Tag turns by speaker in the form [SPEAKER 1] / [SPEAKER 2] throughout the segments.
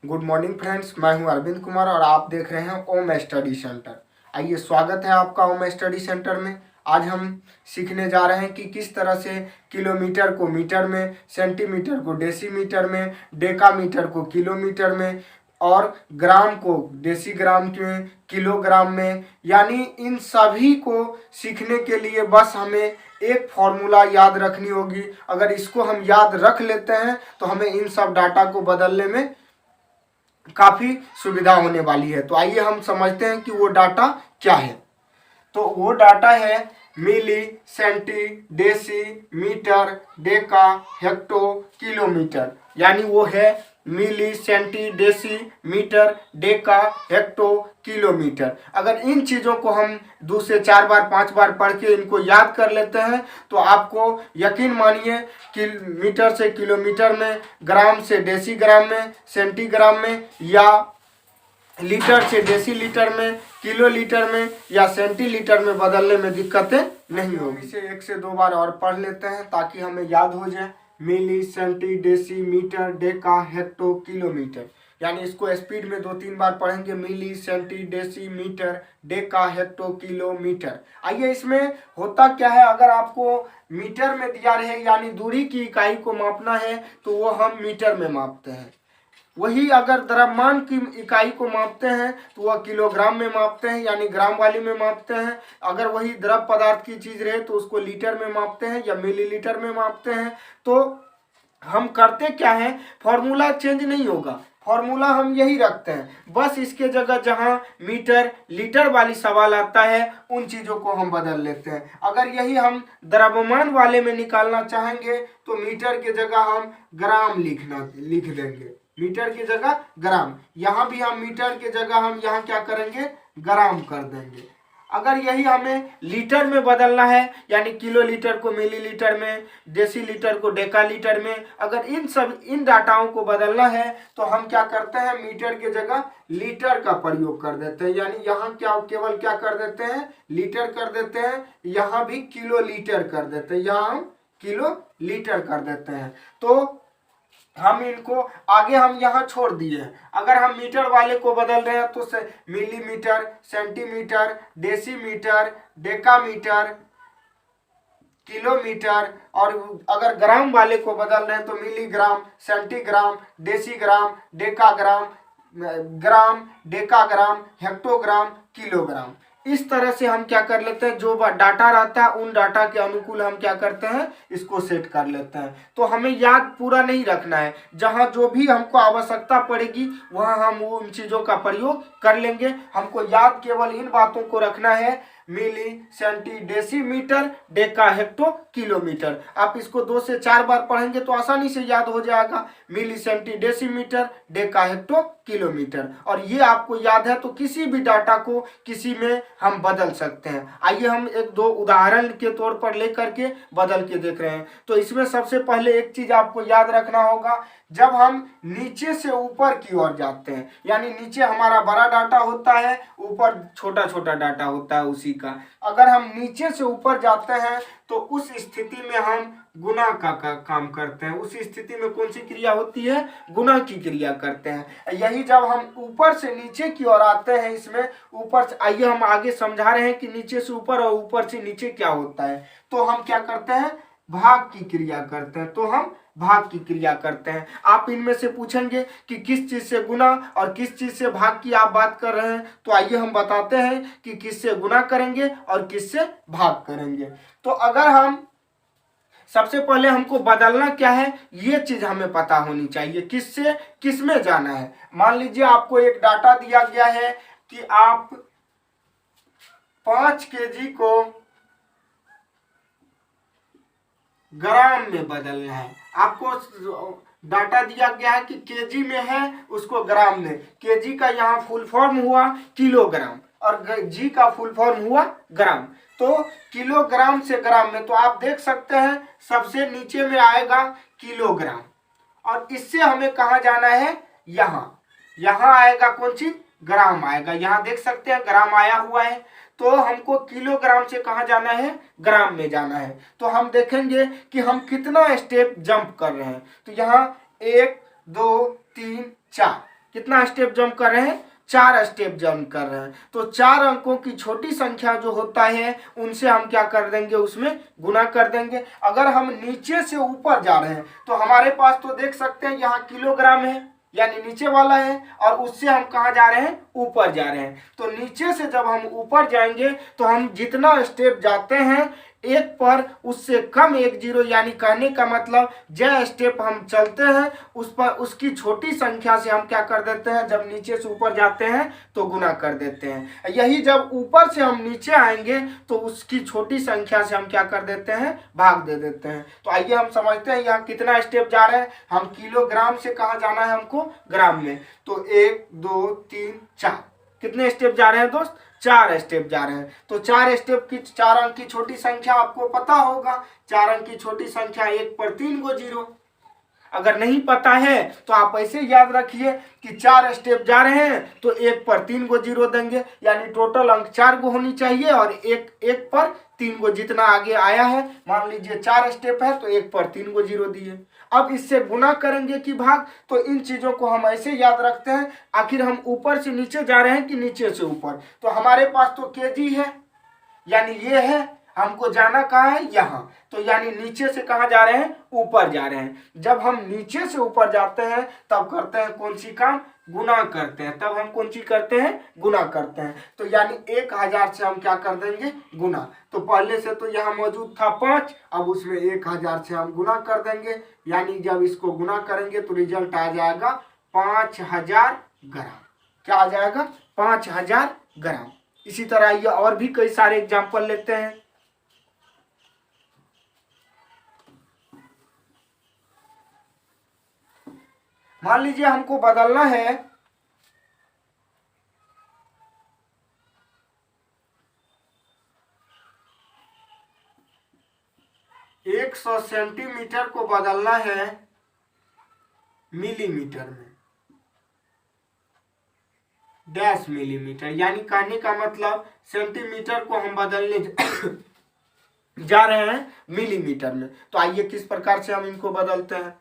[SPEAKER 1] Good morning friends, मैं हूं अरविंद कुमार और आप देख रहे हैं ओम स्टडी सेंटर। आइए, स्वागत है आपका ओम स्टडी सेंटर में। आज हम सीखने जा रहे हैं कि किस तरह से किलोमीटर को मीटर में, सेंटीमीटर को डेसीमीटर में, डेकामीटर को किलोमीटर में और ग्राम को डेसीग्राम में, किलोग्राम में, यानी इन सभी को सीखने के लिए बस हमें एक फॉर्मूला याद रखनी होगी। अगर इसको हम याद रख लेते हैं तो हमें इन सब डाटा को बदलने में काफ़ी सुविधा होने वाली है। तो आइए हम समझते हैं कि वो डाटा क्या है। तो वो डाटा है milli, centi, deci, metre, deca, hecto, kilometre. यानी वो है milli, centi, deci, metre, deca, hecto, kilometre. अगर इन चीज़ों को हम 2 से 4 बार 5 बार पढ़ के इनको याद कर लेते हैं तो आपको यकीन मानिए कि मीटर से किलोमीटर में, ग्राम से डेसीग्राम में, सेंटीग्राम में, या लीटर से डेसीलीटर में, किलो लीटर में या सेंटीलीटर में बदलने में दिक्कतें नहीं होगी। इसे 1 से 2 बार और पढ़ लेते हैं ताकि हमें याद हो जाए। Milli, centi, deci, metre, deca, hecto, kilometre. यानी इसको स्पीड में 2-3 बार पढ़ेंगे। Milli, centi, deci, metre, deca, hecto, kilometre. आइए, इसमें होता क्या है, अगर आपको मीटर में दिया रहे यानी दूरी की इकाई को मापना है तो वो हम मीटर में मापते हैं। वही अगर द्रव्यमान की इकाई को मापते हैं तो वह किलोग्राम में मापते हैं, यानी ग्राम वाली में मापते हैं। अगर वही द्रव पदार्थ की चीज़ रहे तो उसको लीटर में मापते हैं या मिलीलीटर में मापते हैं। तो हम करते क्या है, फॉर्मूला चेंज नहीं होगा, फॉर्मूला हम यही रखते हैं। बस इसके जगह जहां मीटर लीटर वाली सवाल आता है उन चीज़ों को हम बदल लेते हैं। अगर यही हम द्रव्यमान वाले में निकालना चाहेंगे तो मीटर के जगह हम ग्राम लिख देंगे। मीटर की जगह ग्राम, यहाँ भी हम मीटर की जगह हम यहाँ क्या करेंगे, ग्राम कर देंगे। अगर यही हमें लीटर में बदलना है यानी किलो लीटर को मिलीलीटर में, डेसी लीटर को डेका लीटर में, अगर इन डाटाओं को बदलना है तो हम क्या करते हैं, मीटर की जगह लीटर का प्रयोग कर देते हैं। यानी यहाँ केवल क्या कर देते हैं, लीटर कर देते हैं। यहाँ भी किलो लीटर कर देते हैं, यहाँ हम किलो लीटर कर देते हैं। तो हम इनको आगे हम यहाँ छोड़ दिए हैं। अगर हम मीटर वाले को बदल रहे हैं तो millimetre, centimetre, decimetre, decametre, kilometre, और अगर ग्राम वाले को बदल रहे हैं तो मिलीग्राम, सेंटीग्राम, डेसीग्राम, डेकाग्राम, ग्राम, डेकाग्राम, हेक्टोग्राम, किलोग्राम। इस तरह से हम क्या कर लेते हैं, जो डाटा रहता है उन डाटा के अनुकूल हम क्या करते हैं, इसको सेट कर लेते हैं। तो हमें याद पूरा नहीं रखना है, जहां जो भी हमको आवश्यकता पड़ेगी वहां हम उन चीज़ों का प्रयोग कर लेंगे। हमको याद केवल इन बातों को रखना है, milli, centi, decimetre, deca, hecto, kilometre. आप इसको 2 से 4 बार पढ़ेंगे तो आसानी से याद हो जाएगा। Milli, centi, decimetre, deca, hecto, kilometre. और ये आपको याद है तो किसी भी डाटा को किसी में हम बदल सकते हैं। आइए हम 1-2 उदाहरण के तौर पर लेकर के बदल के देख रहे हैं। तो इसमें सबसे पहले एक चीज आपको याद रखना होगा, जब हम नीचे से ऊपर की ओर जाते हैं, यानी नीचे हमारा बड़ा डाटा होता है, ऊपर छोटा छोटा डाटा होता है उसी का। अगर हम नीचे से ऊपर जाते हैं तो उस स्थिति में हम गुना का काम करते हैं। उस स्थिति में कौन सी क्रिया होती है, गुना की क्रिया करते हैं। यही जब हम ऊपर से नीचे की ओर आते हैं, इसमें ऊपर से, आइए हम आगे समझा रहे हैं कि नीचे से ऊपर और ऊपर से नीचे क्या होता है। तो हम क्या करते हैं, भाग की क्रिया करते हैं। तो हम भाग की क्रिया करते हैं। आप इनमें से पूछेंगे कि किस चीज से गुना और किस चीज से भाग की आप बात कर रहे हैं, तो आइए हम बताते हैं कि किससे गुना करेंगे और किससे भाग करेंगे। तो अगर हम सबसे पहले हमको बदलना क्या है, ये चीज हमें पता होनी चाहिए, किससे किस में जाना है। मान लीजिए आपको एक डाटा दिया गया है कि आप 5 केजी को ग्राम में बदलना है। आपको डाटा दिया गया है कि केजी में है, उसको ग्राम में, केजी का यहाँ फुल फॉर्म हुआ किलोग्राम और जी का फुल फॉर्म हुआ ग्राम। तो किलोग्राम से ग्राम में, तो आप देख सकते हैं सबसे नीचे में आएगा किलोग्राम, और इससे हमें कहाँ जाना है, यहाँ आएगा कौन सी, ग्राम आएगा। यहाँ देख सकते हैं ग्राम आया हुआ है। तो हमको किलोग्राम से कहाँ जाना है, ग्राम में जाना है। तो हम देखेंगे कि हम कितना स्टेप जंप कर रहे हैं। तो यहाँ 1 2 3 4, कितना स्टेप जंप कर रहे हैं, 4 स्टेप जंप कर रहे हैं। तो 4 अंकों की छोटी संख्या जो होता है उनसे हम क्या कर देंगे, उसमें गुना कर देंगे। अगर हम नीचे से ऊपर जा रहे हैं तो हमारे पास तो देख सकते हैं यहाँ किलोग्राम है, यानी नीचे वाला है, और उससे हम कहाँ जा रहे हैं, ऊपर जा रहे हैं। तो नीचे से जब हम ऊपर जाएंगे तो हम जितना स्टेप जाते हैं एक पर उससे कम एक जीरो, यानी कहने का मतलब जो स्टेप हम चलते हैं उस पर उसकी छोटी संख्या से हम क्या कर देते हैं, जब नीचे से ऊपर जाते हैं तो गुना कर देते हैं। यही जब ऊपर से हम नीचे आएंगे तो उसकी छोटी संख्या से हम क्या कर देते हैं, भाग दे देते हैं। तो आइए हम समझते हैं यहाँ कितना स्टेप जा रहे हैं। हम किलोग्राम से कहाँ जाना है, हमको ग्राम में। तो 1 2 3 4 कितने स्टेप जा रहे हैं दोस्त, 4 स्टेप जा रहे हैं। तो 4 स्टेप की 4 अंक की छोटी संख्या आपको पता होगा। 4 अंक की छोटी संख्या 1 पर 3 गो जीरो। अगर नहीं पता है तो आप ऐसे याद रखिए कि 4 स्टेप जा रहे हैं तो 1 पर 3 गो जीरो देंगे, यानी टोटल अंक 4 गो होनी चाहिए, और एक पर 3 गो जितना आगे आया है। मान लीजिए 4 स्टेप है तो 1 पर 3 गो जीरो दिए। अब इससे गुना करेंगे कि भाग, तो इन चीजों को हम ऐसे याद रखते हैं। आखिर हम ऊपर से नीचे जा रहे हैं कि नीचे से ऊपर, तो हमारे पास तो केजी है, यानी ये है, हमको जाना कहाँ है, यहाँ। तो यानी नीचे से कहाँ जा रहे हैं, ऊपर जा रहे हैं। जब हम नीचे से ऊपर जाते हैं तब करते हैं कौन सी काम, गुना करते हैं। तब हम कौन सी करते हैं, गुना करते हैं। तो यानी 1000 से हम क्या कर देंगे, गुना। तो पहले से तो यहाँ मौजूद था 5, अब उसमें 1000 से हम गुना कर देंगे, यानी जब इसको गुना करेंगे तो रिजल्ट आ जाएगा 5000 ग्राम। क्या आ जाएगा, 5000 ग्राम। इसी तरह ये और भी कई सारे एग्जाम्पल लेते हैं। मान लीजिए हमको बदलना है 100 सेंटीमीटर को बदलना है मिलीमीटर में, डैश मिलीमीटर, यानी कहने का मतलब सेंटीमीटर को हम बदलने जा रहे हैं मिलीमीटर में। तो आइए किस प्रकार से हम इनको बदलते हैं।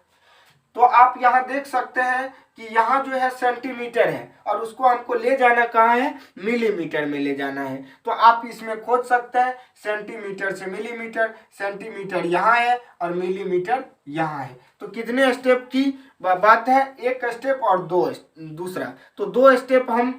[SPEAKER 1] तो आप यहाँ देख सकते हैं कि यहाँ जो है सेंटीमीटर है और उसको हमको ले जाना कहाँ है, मिलीमीटर में ले जाना है। तो आप इसमें खोज सकते हैं सेंटीमीटर से मिलीमीटर, सेंटीमीटर यहाँ है और मिलीमीटर यहाँ है। तो कितने स्टेप की बात है, 1 स्टेप और 2 दूसरा। तो 2 स्टेप हम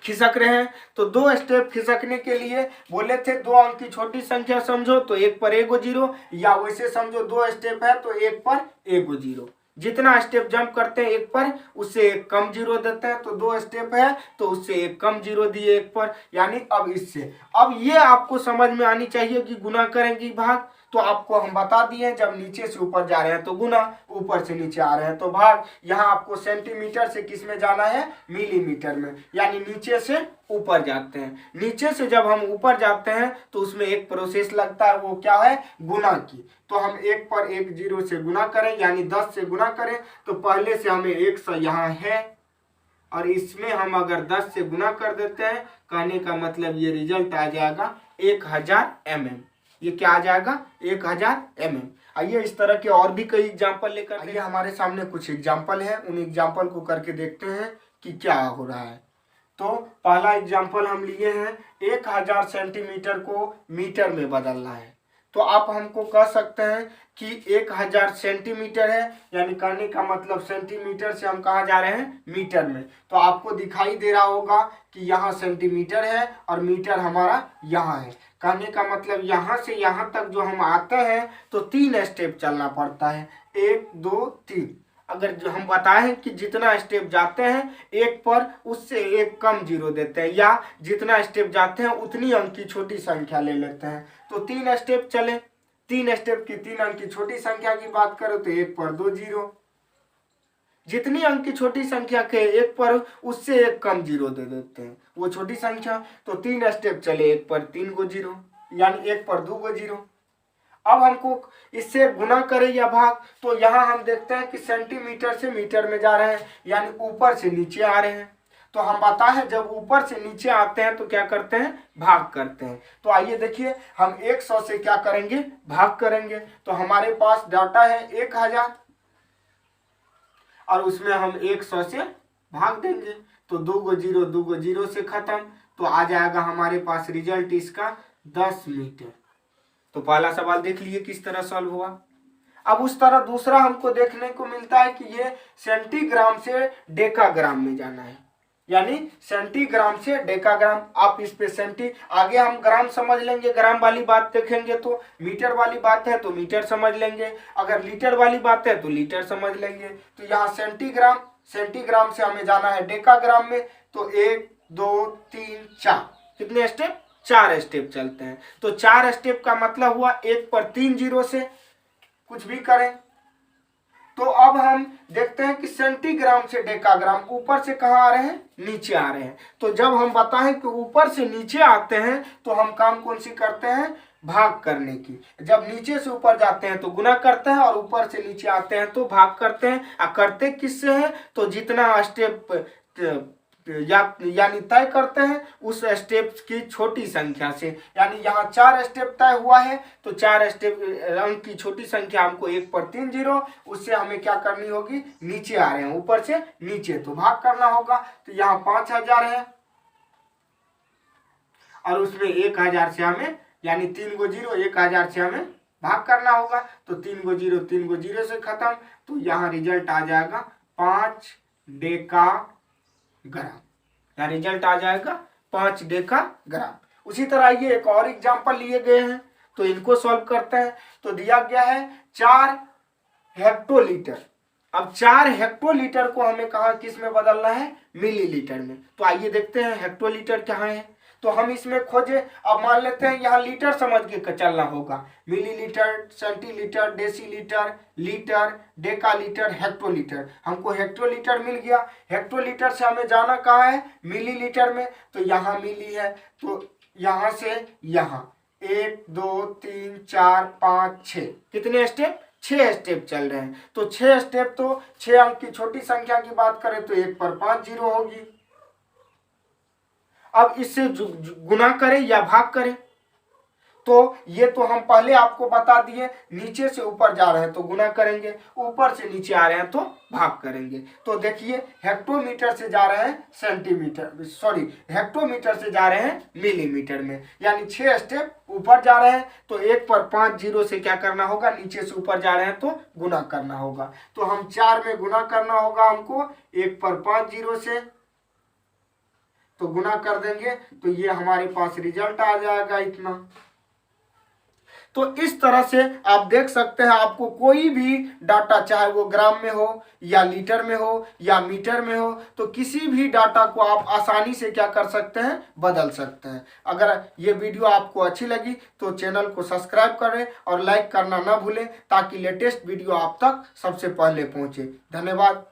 [SPEAKER 1] खिसक रहे हैं। तो 2 स्टेप खिसकने के लिए बोले थे 2 अंक की छोटी संख्या समझो तो 1 पर 1 गो जीरो, या वैसे समझो 2 स्टेप है तो 1 पर 1 गो जीरो। जितना स्टेप जंप करते हैं 1 पर उससे 1 कम जीरो देते हैं। तो 2 स्टेप है तो उससे 1 कम जीरो दिए 1 पर, यानी अब इससे। अब ये आपको समझ में आनी चाहिए कि गुना करेंगे भाग। तो आपको हम बता दिए जब नीचे से ऊपर जा रहे हैं तो गुना, ऊपर से नीचे आ रहे हैं तो भाग। यहाँ आपको सेंटीमीटर से किस में जाना है, मिलीमीटर में, यानी नीचे से ऊपर जाते हैं। नीचे से जब हम ऊपर जाते हैं तो उसमें एक प्रोसेस लगता है, वो क्या है, गुना की। तो हम 1 पर 1 जीरो से गुना करें, यानी 10 से गुना करें। तो पहले से हमें 100 यहाँ है और इसमें हम अगर 10 से गुना कर देते हैं, कहने का मतलब ये रिजल्ट आ जाएगा 1000 mm। ये क्या आ जाएगा, 1000 mm। आइए इस तरह के और भी कई एग्जाम्पल लेकर आइए। हमारे सामने कुछ एग्जाम्पल हैं, उन एग्जाम्पल को करके देखते हैं कि क्या हो रहा है। तो पहला एग्जाम्पल हम लिए हैं 1000 सेंटीमीटर को मीटर में बदलना है। तो आप हमको कह सकते हैं कि 1000 सेंटीमीटर है, यानी कहने का मतलब सेंटीमीटर से हम कहाँ जा रहे हैं, मीटर में। तो आपको दिखाई दे रहा होगा कि यहाँ सेंटीमीटर है और मीटर हमारा यहाँ है। कहने का मतलब यहाँ से यहाँ तक जो हम आते हैं तो 3 स्टेप चलना पड़ता है, 1 2 3। अगर जो हम बताएं कि जितना स्टेप जाते हैं 1 पर उससे 1 कम जीरो देते हैं, या जितना स्टेप जाते हैं उतनी अंक की छोटी संख्या ले लेते हैं। तो 3 स्टेप चले, 3 स्टेप की 3 अंक की छोटी संख्या की बात करो तो 1 पर 2 जीरो। जितनी अंक की छोटी संख्या के 1 पर उससे 1 कम जीरो दे देते हैं वो छोटी संख्या। तो 3 स्टेप चले, 1 पर 3 गो जीरो, यानी 1 पर 2 गो जीरो। अब हमको इससे गुना करें या भाग, तो यहाँ हम देखते हैं कि सेंटीमीटर से मीटर में जा रहे हैं, यानी ऊपर से नीचे आ रहे हैं। तो हम बताएं जब ऊपर से नीचे आते हैं तो क्या करते हैं, भाग करते हैं। तो आइए देखिए हम 100 से क्या करेंगे, भाग करेंगे। तो हमारे पास डाटा है 1000 और उसमें हम 100 से भाग देंगे तो 2 को जीरो से खत्म, तो आ जाएगा हमारे पास रिजल्ट इसका 10 मीटर। तो पहला सवाल देख लिए किस तरह सॉल्व हुआ। अब उस तरह दूसरा हमको देखने को मिलता है कि ये सेंटीग्राम से डेकाग्राम में जाना है, यानी सेंटीग्राम से डेकाग्राम। आप इस पे आगे हम ग्राम समझ लेंगे, ग्राम वाली बात देखेंगे तो मीटर वाली बात है तो मीटर समझ लेंगे, अगर लीटर वाली बात है तो लीटर समझ लेंगे। तो यहाँ सेंटीग्राम से हमें जाना है डेकाग्राम में, तो 1 2 3 4 कितने स्टेप, 4 स्टेप चलते हैं। तो 4 स्टेप का मतलब हुआ 1 पर 3 जीरो से कुछ भी करें। तो अब हम देखते हैं कि सेंटीग्राम से डेकाग्राम ऊपर से कहाँ आ रहे हैं, नीचे आ रहे हैं। तो जब हम बताएं कि ऊपर से नीचे आते हैं तो हम काम कौन सी करते हैं, भाग करने की। जब नीचे से ऊपर जाते हैं तो गुना करते हैं और ऊपर से नीचे आते हैं तो भाग करते हैं। और करते किससे हैं, तो जितना स्टेप यानी तय करते हैं उस स्टेप की छोटी संख्या से। यानी यहाँ 4 स्टेप तय हुआ है तो 4 स्टेप अंक की छोटी संख्या हमको 1 पर 3 जीरो, उससे हमें क्या करनी होगी, नीचे आ रहे हैं ऊपर से नीचे तो भाग करना होगा। तो यहाँ 5000 है और उसमें 1000 से हमें, यानी 3 को जीरो 1000 से हमें भाग करना होगा। तो 3 को जीरो से खत्म, तो यहाँ रिजल्ट आ जाएगा 5 डेकाग्राम। यहाँ रिजल्ट आ जाएगा 5 डेकाग्राम। उसी तरह ये एक और एग्जांपल लिए गए हैं तो इनको सॉल्व करते हैं। तो दिया गया है 4 हेक्टोलीटर। अब 4 हेक्टोलीटर को हमें कहा किस में बदलना है, मिलीलीटर में। तो आइए देखते हैं हेक्टोलीटर कहाँ है। तो हम इसमें खोजे, अब मान लेते हैं यहाँ लीटर समझ के चलना होगा, millilitre, centilitre, decilitre, litre, डेकालीटर, hectolitre. हमको हेक्टोलीटर मिल गया। हेक्टोलीटर से हमें जाना कहाँ है, मिलीलीटर में। तो यहाँ मिली है तो यहाँ से यहाँ 1 2 3 4 5 6 कितने स्टेप, 6 स्टेप चल रहे हैं। तो 6 स्टेप, तो 6 अंक की छोटी संख्या की बात करें तो 1 पर 5 जीरो होगी। अब इससे गुना करें या भाग करें, तो ये तो हम पहले आपको बता दिए, नीचे से ऊपर जा रहे हैं तो गुना करेंगे, ऊपर से नीचे आ रहे हैं तो भाग करेंगे। तो देखिए हेक्टोमीटर से जा रहे हैं हेक्टोमीटर से जा रहे हैं मिलीमीटर में, यानी 6 स्टेप ऊपर जा रहे हैं। तो 1 पर 5 जीरो से क्या करना होगा, नीचे से ऊपर जा रहे हैं तो गुना करना होगा। तो हम 4 में गुना करना होगा हमको 1 पर 5 जीरो से, तो गुना कर देंगे तो ये हमारे पास रिजल्ट आ जाएगा इतना। तो इस तरह से आप देख सकते हैं, आपको कोई भी डाटा चाहे वो ग्राम में हो या लीटर में हो या मीटर में हो, तो किसी भी डाटा को आप आसानी से क्या कर सकते हैं, बदल सकते हैं। अगर ये वीडियो आपको अच्छी लगी तो चैनल को सब्सक्राइब करें और लाइक करना ना भूलें, ताकि लेटेस्ट वीडियो आप तक सबसे पहले पहुंचे। धन्यवाद।